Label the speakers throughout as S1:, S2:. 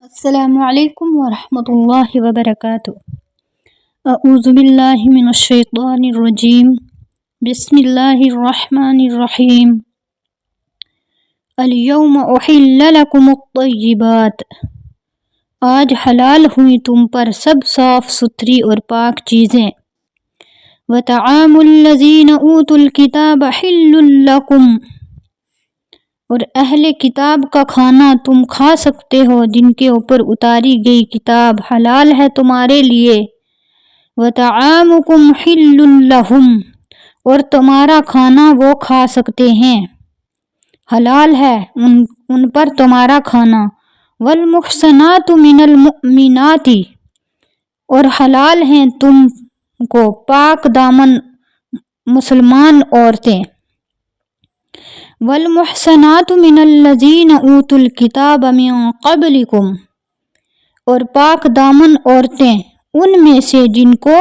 S1: السلام علیکم ورحمۃ اللہ وبرکاتہ۔ اعوذ باللہ من الشیطان الرجیم، بسم اللہ الرحمن الرحیم۔ الیوم احل لکم الطیبات، آج حلال ہوئی تم پر سب صاف ستھری اور پاک چیزیں۔ وطعام الذین اوتوا الکتاب حل لکم، اور اہل کتاب کا کھانا تم کھا سکتے ہو جن کے اوپر اتاری گئی کتاب حلال ہے تمہارے لیے۔ وطعامکم حل لہم، اور تمہارا کھانا وہ کھا سکتے ہیں، حلال ہے ان پر تمہارا کھانا۔ والمحصنات من المؤمنات، اور حلال ہیں تم کو پاک دامن مسلمان عورتیں۔ والمحصنات من الذین اوتوا الکتاب من قبلکم، اور پاک دامن عورتیں ان میں سے جن کو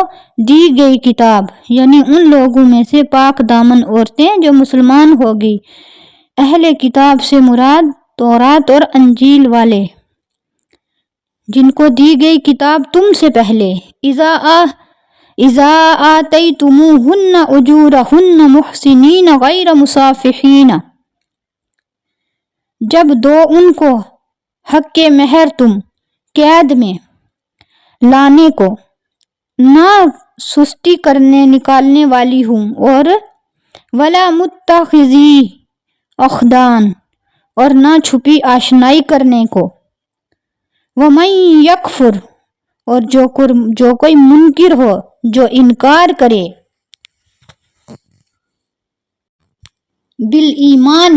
S1: دی گئی کتاب، یعنی ان لوگوں میں سے پاک دامن عورتیں جو مسلمان ہوگی۔ اہل کتاب سے مراد تورات اور انجیل والے، جن کو دی گئی کتاب تم سے پہلے۔ اذا آتیتموہن اجورہن محسنین غیر مسافحین، جب دو ان کو حق مہر تم قید میں لانے کو، نہ سستی کرنے نکالنے والی ہوں، اور ولا متخذی اخدان، اور نہ چھپی آشنائی کرنے کو۔ ومن یکفر، اور جو کوئی منکر ہو، جو انکار کرے، بالایمان،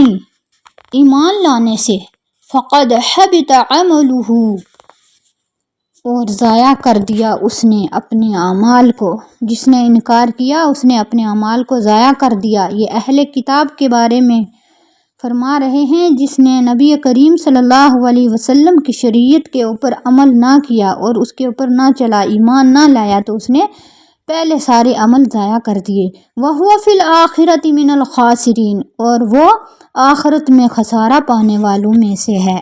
S1: ایمان لانے سے، فقد حبط عملہ، اور ضائع کر دیا اس نے اپنے اعمال کو۔ جس نے انکار کیا اس نے اپنے اعمال کو ضائع کر دیا۔ یہ اہل کتاب کے بارے میں فرما رہے ہیں جس نے نبی کریم صلی اللہ علیہ وسلم کی شریعت کے اوپر عمل نہ کیا اور اس کے اوپر نہ چلا، ایمان نہ لایا، تو اس نے پہلے سارے عمل ضائع کر دیے۔ وَهُوَ فِي الْآخِرَةِ مِنَ الْخَاسِرِينَ، اور وہ آخرت میں خسارہ پانے والوں میں سے ہے۔